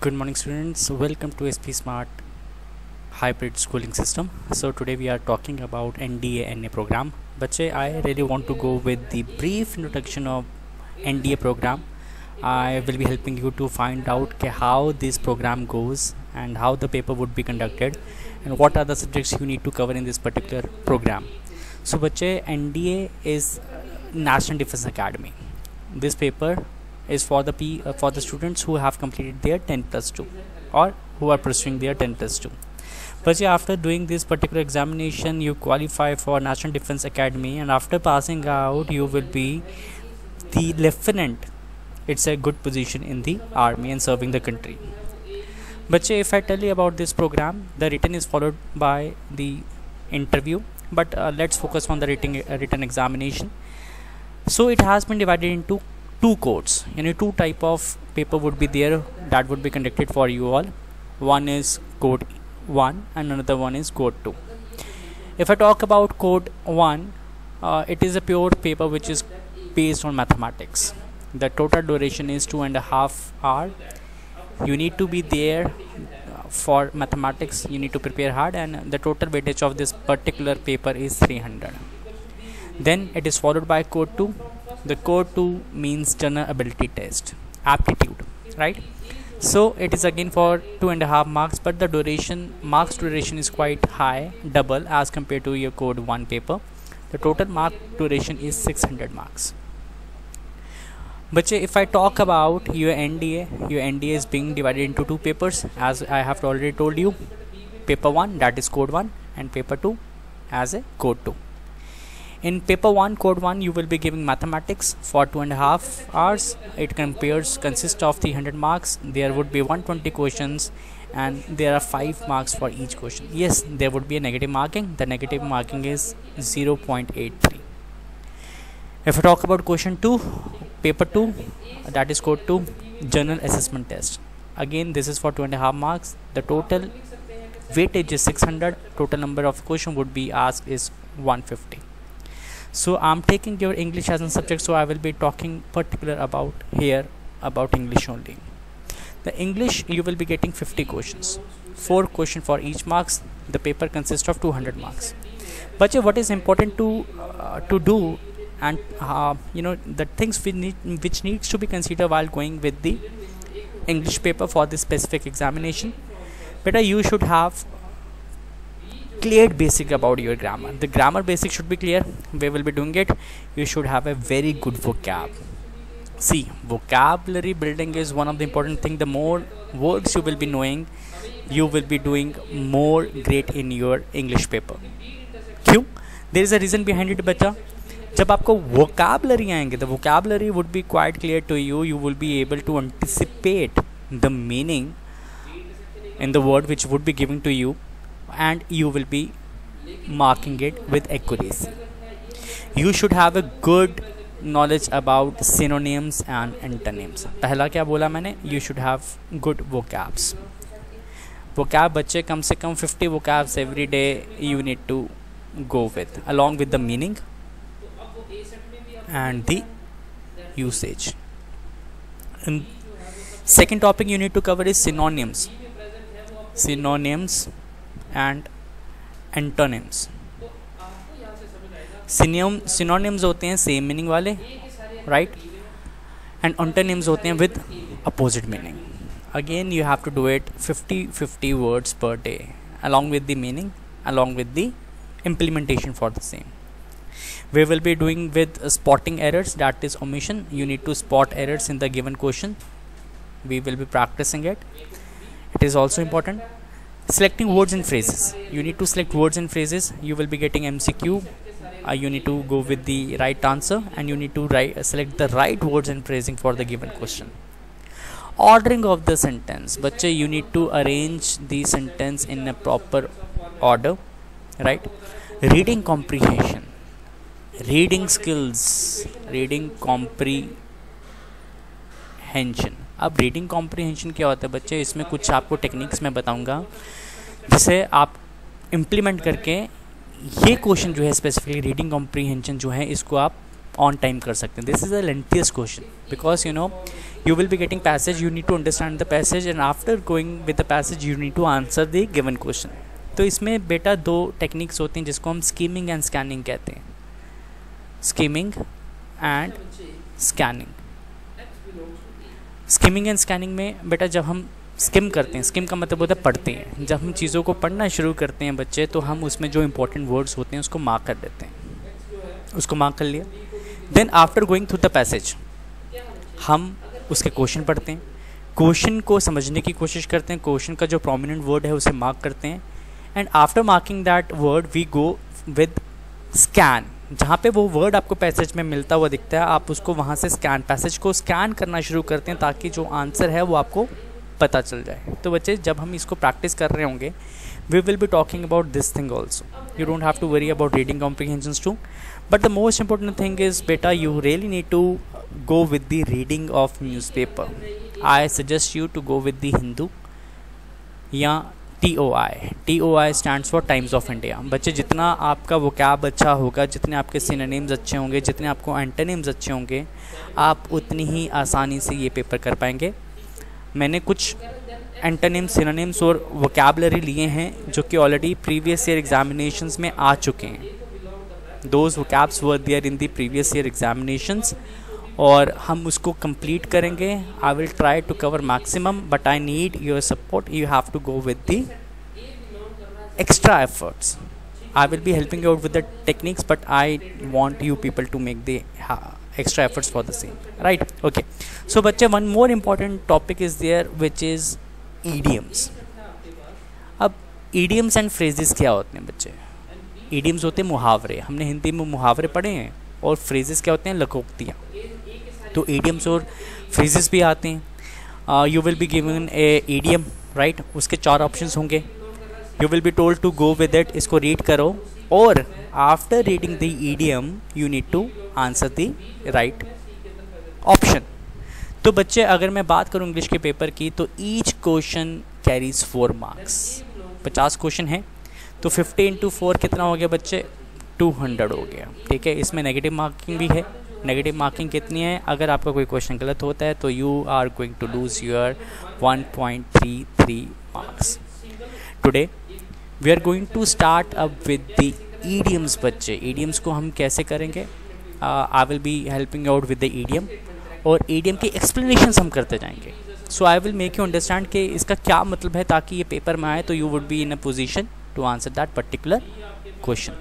Good morning students, welcome to SP Smart Hybrid Schooling System. So today we are talking about NDA NA program. बच्चे, I really want to go with the brief introduction of NDA program. I will be helping you to find out how this program goes and how the paper would be conducted and what are the subjects you need to cover in this particular program. So बच्चे, NDA is National Defense Academy. This paper is for the students who have completed their 10+2 or who are pursuing their 10+2. But after doing this particular examination, you qualify for National Defense Academy, and after passing out, you will be the lieutenant. It's a good position in the army and serving the country. But if I tell you about this program, the written is followed by the interview. But let's focus on the written examination. So it has been divided into two codes. Two type of paper would be there that would be conducted for you all. One is code 1 and another one is code 2. If I talk about code 1, it is a pure paper which is based on mathematics. The total duration is 2.5 hours. You need to be there for mathematics. You need to prepare hard, and the total weightage of this particular paper is 300. Then it is followed by code 2. The code 2 means general ability test, aptitude, right? So it is again for 2.5 marks, but the marks duration is quite high, double as compared to your code 1 paper. The total mark duration is 600 marks. But if I talk about your NDA is being divided into two papers, as I have already told you. Paper 1, that is code 1, and paper 2 as a code 2. In paper 1, code 1, you will be giving mathematics for 2.5 hours. It consists of 300 marks. There would be 120 questions, and there are 5 marks for each question. Yes, there would be a negative marking. The negative marking is 0.83. If I talk about question 2, paper 2, that is code 2, general assessment test. Again, this is for 2.5 marks. The total weightage is 600. Total number of question would be asked is 150. So I'm taking your English as a subject, so I will be talking particular about English only. The English, you will be getting 50 questions, 4 questions for each marks. The paper consists of 200 marks. But what is important to do, and the things which needs to be considered while going with the English paper for this specific examination. Better you should have clear basic about your grammar. The grammar basic should be clear. We will be doing it. You should have a very good vocab. See, vocabulary building is one of the important thing. The more words you will be knowing, you will be doing more great in your English paper. क्यों? There is a reason behind it, बच्चा. जब आपको vocabulary आएंगे, the vocabulary would be quite clear to you. You will be able to anticipate the meaning in the word which would be given to you, and you will be marking it with accuracy. You should have a good knowledge about synonyms and antonyms. पहला क्या बोला मैंने? You should have good vocabs. Vocab बच्चे कम से कम 50 vocabs every day you need to go with, along with the meaning and the usage. And second topic you need to cover is synonyms and antonyms. Synonyms होते हैं same meaning वाले, right, and antonyms होते हैं with opposite meaning. Again you have to do it 50 words per day, along with the meaning, along with the implementation for the same. We will be doing with spotting errors, that is omission. You need to spot errors in the given question. We will be practicing it. It is also important. Selecting words and phrases. You need to select words and phrases. You will be getting MCQ. You need to go with the right answer, and you need to select the right words and phrasing for the given question. Ordering of the sentence. Bache, you need to arrange the sentence in a proper order, right? Reading comprehension. Reading skills. Reading comprehension. अब reading comprehension क्या होता है बच्चे? इसमें कुछ आपको techniques मैं बताऊंगा जिसे आप इम्प्लीमेंट करके ये क्वेश्चन जो है स्पेसिफिकली रीडिंग कॉम्प्रीहेंशन जो है इसको आप ऑन टाइम कर सकते हैं. This is a lengthiest question because you will be getting passage, you need to understand the passage and after going with the passage you need to answer the given question. तो इसमें बेटा 2 techniques होती हैं जिसको हम skimming and scanning कहते हैं. Skimming and scanning. Skimming and scanning में बेटा जब हम स्किम करते हैं, स्किम का मतलब होता है पढ़ते हैं, जब हम चीज़ों को पढ़ना शुरू करते हैं बच्चे तो हम उसमें जो इंपॉर्टेंट वर्ड्स होते हैं उसको मार्क कर देते हैं. उसको मार्क कर लिया, then after going through the passage हम उसके क्वेश्चन पढ़ते हैं, क्वेश्चन को समझने की कोशिश करते हैं, क्वेश्चन का जो प्रोमिनेंट वर्ड है उसे मार्क करते हैं and after marking that word we go with scan. जहाँ पे वो वर्ड आपको पैसेज में मिलता हुआ दिखता है आप उसको वहाँ से स्कैन, पैसेज को स्कैन करना शुरू करते हैं ताकि जो आंसर है वो आपको पता चल जाए. तो बच्चे जब हम इसको प्रैक्टिस कर रहे होंगे we will be talking about this thing also. You don't have to worry about reading comprehensions too, but the most important thing is beta you really need to go with the reading of newspaper. I suggest you to go with the Hindu या TOI. TOI stands for Times of India. बच्चे जितना आपका vocab अच्छा होगा, जितने आपके synonyms अच्छे होंगे, जितने आपको antonyms अच्छे होंगे, आप उतनी ही आसानी से ये पेपर कर पाएंगे. मैंने कुछ एंटोनिम्स, सिनोनिम्स और वोकैबुलरी लिए हैं जो कि ऑलरेडी प्रीवियस ईयर एग्जामिनेशंस में आ चुके हैं. Those vocabs were there in the previous year examinations और हम उसको कंप्लीट करेंगे. I will try to cover maximum but I need your support. You have to go with the extra efforts. I will be helping you out with the techniques but I want you people to make the extra efforts for the same, right? Okay, so बच्चे one more important topic is there which is idioms. अब idioms and phrases क्या होते हैं बच्चे? idioms होते हैं मुहावरे. हमने हिंदी में मुहावरे पढ़े हैं और phrases क्या होते हैं? लघुक्तियाँ. तो idioms और phrases भी आते हैं. You will be given a idiom, right? उसके 4 options होंगे. You will be told to go with it. इसको read करो और after reading the idiom you need to answer the right option. तो बच्चे अगर मैं बात करूँ इंग्लिश के पेपर की तो each question carries 4 marks. 50 question है तो 50 into 4 कितना हो गया बच्चे? 200 हो गया. ठीक है, इसमें नेगेटिव मार्किंग भी है. नेगेटिव मार्किंग कितनी है? अगर आपका कोई क्वेश्चन गलत होता है तो you are going to lose your 1.33 marks. Today we are going to start up with the idioms. बच्चे ईडियम्स को हम कैसे करेंगे? I will be helping out with the idiom और ईडियम की एक्सप्लेनेशंस हम करते जाएंगे. So I will make you understand कि इसका क्या मतलब है ताकि ये पेपर में आए तो you would be in a position to answer that particular question.